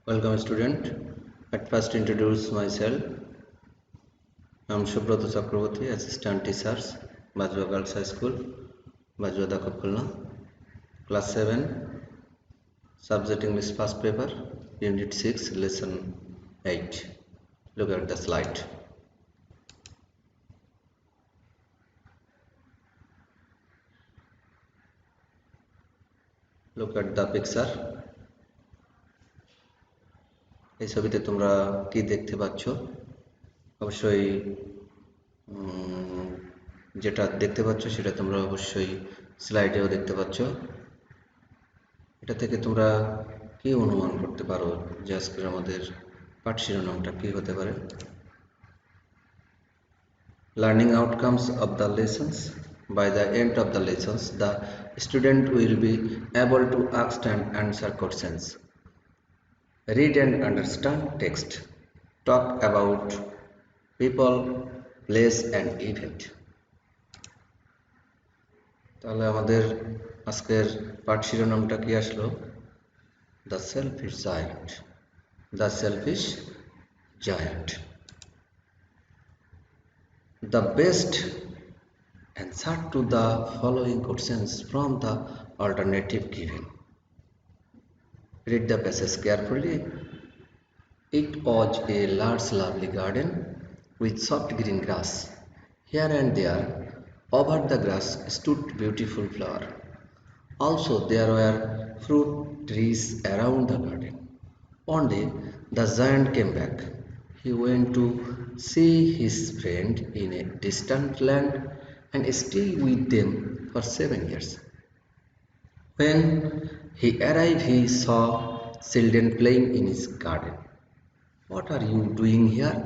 Welcome student. At first introduce myself. I am Shubhrata Chakraborty, Assistant Teacher, Bajwa Girls High School, Bajwa Dakapulna. Class 7, Subject English First Paper, Unit 6, Lesson 8. Look at the slide. Look at the picture. এই ছবিতে তোমরা কি দেখতে পাচ্ছ? অবশ্যই যেটা দেখতে পাচ্ছ সেটা তোমরা অবশ্যই স্লাইডেও দেখতে পাচ্ছ। এটা থেকে তোমরা কি অনুমান করতে পারো যে আজকের আমাদের পাঠ শিরোনামটা কি হতে পারে? Learning outcomes of the lessons. By the end of the lessons, the student will be able to ask and answer questions, read and understand text, talk about people, place and event. তাহলে আমাদের আজকের পাঠ শিরোনামটা কি আসলো? The Selfish Giant. The Selfish Giant. The best answer to the following questions from the alternative given. Read the passage carefully. It was a large lovely garden with soft green grass. Here and there over the grass stood beautiful flowers. Also there were fruit trees around the garden. One day the giant came back. He went to see his friend in a distant land and stayed with them for 7 years. When he arrived, he saw children playing in his garden. "What are you doing here?"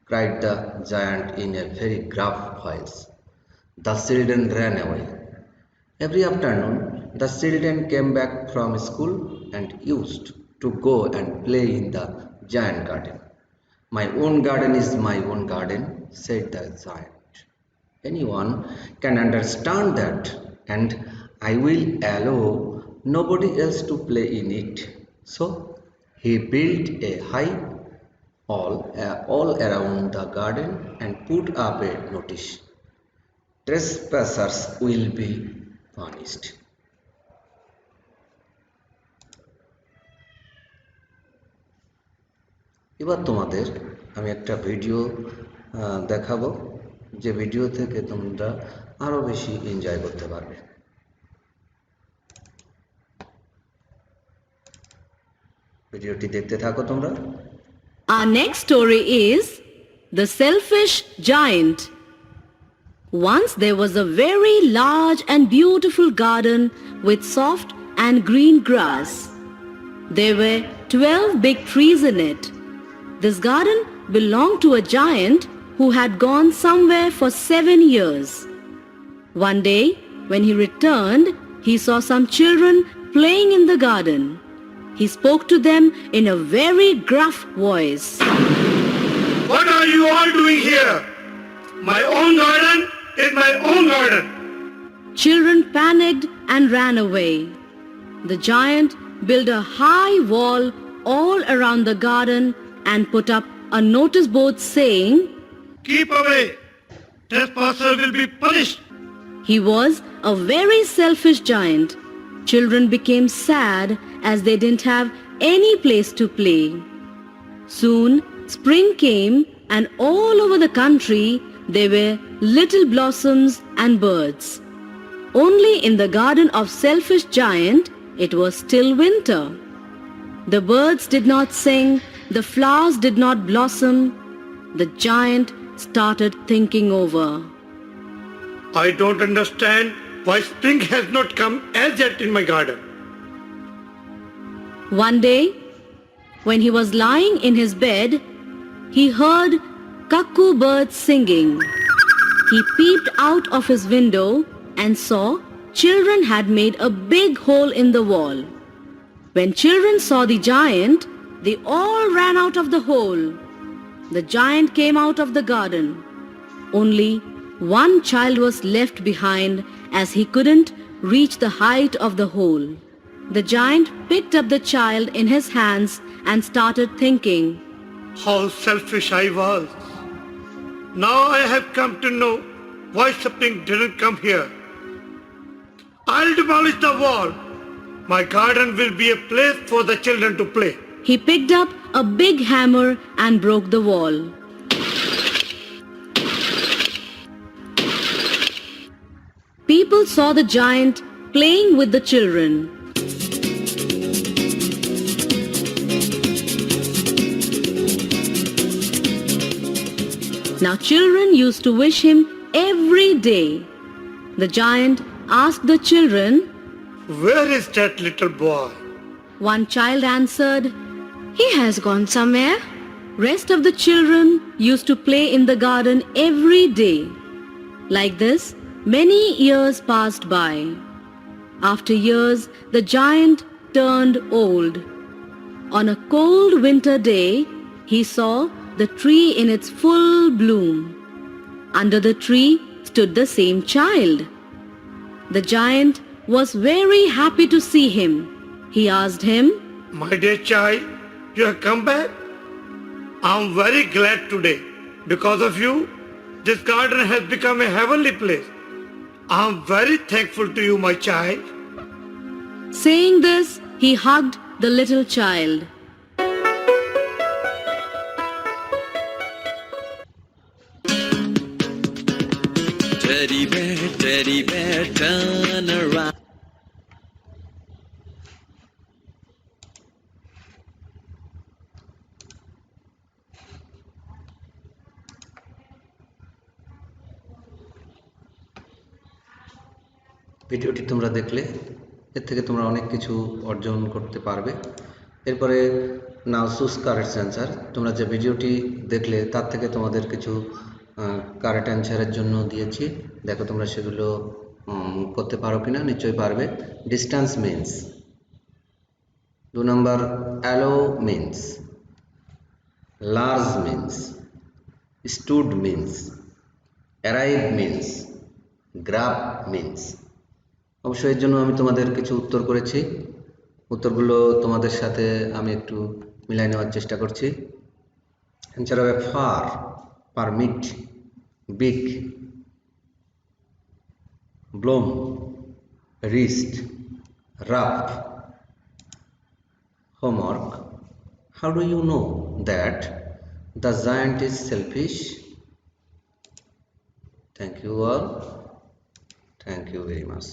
cried the giant in a very gruff voice. The children ran away. Every afternoon, the children came back from school and used to go and play in the giant garden. "My own garden is my own garden," said the giant. "Anyone can understand that, and I will allow nobody else to play in it." So he built a high all around the garden and put up a notice: "Trespassers will be punished." এবার তোমাদের আমি একটা video দেখাবো, যে video থেকে তোমরা আরো বেশি এনজয় করতে পারবে। ভিডিওটি দেখতে থাকো তোমরা। Our next story is The Selfish Giant. Once there was a very large and beautiful garden with soft and green grass. There were 12 big trees in it. This garden belonged to a giant who had gone somewhere for 7 years. One day, when he returned, he saw some children playing in the garden. He spoke to them in a very gruff voice. "What are you all doing here? My own garden is my own garden." Children panicked and ran away. The giant built a high wall all around the garden and put up a notice board saying, "Keep away. Trespasser will be punished." he was a very selfish giant. Children became sad as they didn't have any place to play. Soon spring came and all over the country there were little blossoms and birds. Only in the garden of Selfish Giant it was still winter. The birds did not sing, the flowers did not blossom. The giant started thinking over. I don't understand why spring has not come as yet in my garden. One day, when he was lying in his bed, he heard cuckoo birds singing. He peeped out of his window and saw children had made a big hole in the wall. When children saw the giant, they all ran out of the hole. The giant came out of the garden. Only one child was left behind as he couldn't reach the height of the hole. The giant picked up the child in his hands and started thinking. How selfish I was. Now I have come to know why Sapling didn't come here. I'll demolish the wall. My garden will be a place for the children to play. He picked up a big hammer and broke the wall. People saw the giant playing with the children. Now children used to wish him every day. The giant asked the children, Where is that little boy? One child answered, He has gone somewhere. Rest of the children used to play in the garden every day. Like this, many years passed by. After years, the giant turned old. On a cold winter day, he saw the tree in its full bloom. Under the tree stood the same child. The giant was very happy to see him. He asked him, My dear child, you have come back? I'm very glad today. Because of you, this garden has become a heavenly place. I'm very thankful to you, my child. Saying this, he hugged the little child. Teddy bear, turn around. ভিডিওটি তোমরা দেখলে এর থেকে তোমরা অনেক কিছু অর্জন করতে পারবে। এরপরে নাও চুজ কারেক্ট অ্যান্সার। তোমরা যে ভিডিওটি দেখলে তার থেকে তোমাদের কিছু কারেক্ট অ্যান্সারের জন্য দিয়েছি, দেখো তোমরা সেগুলো করতে পারো কিনা। নিশ্চয়ই পারবে। ডিস্টেন্স মিন্স, 2 নম্বর allow means, large means, stood means, arrive means, graph means. অবশ্যই এর জন্য আমি তোমাদের কিছু উত্তর করেছি। উত্তরগুলো তোমাদের সাথে আমি একটু মিলাই নেওয়ার চেষ্টা করছি। অ্যান্সার হবে far, permit, big, bloom, wrist, rough. Homework: how do you know that the giant is selfish? Thank you all. Thank you very much.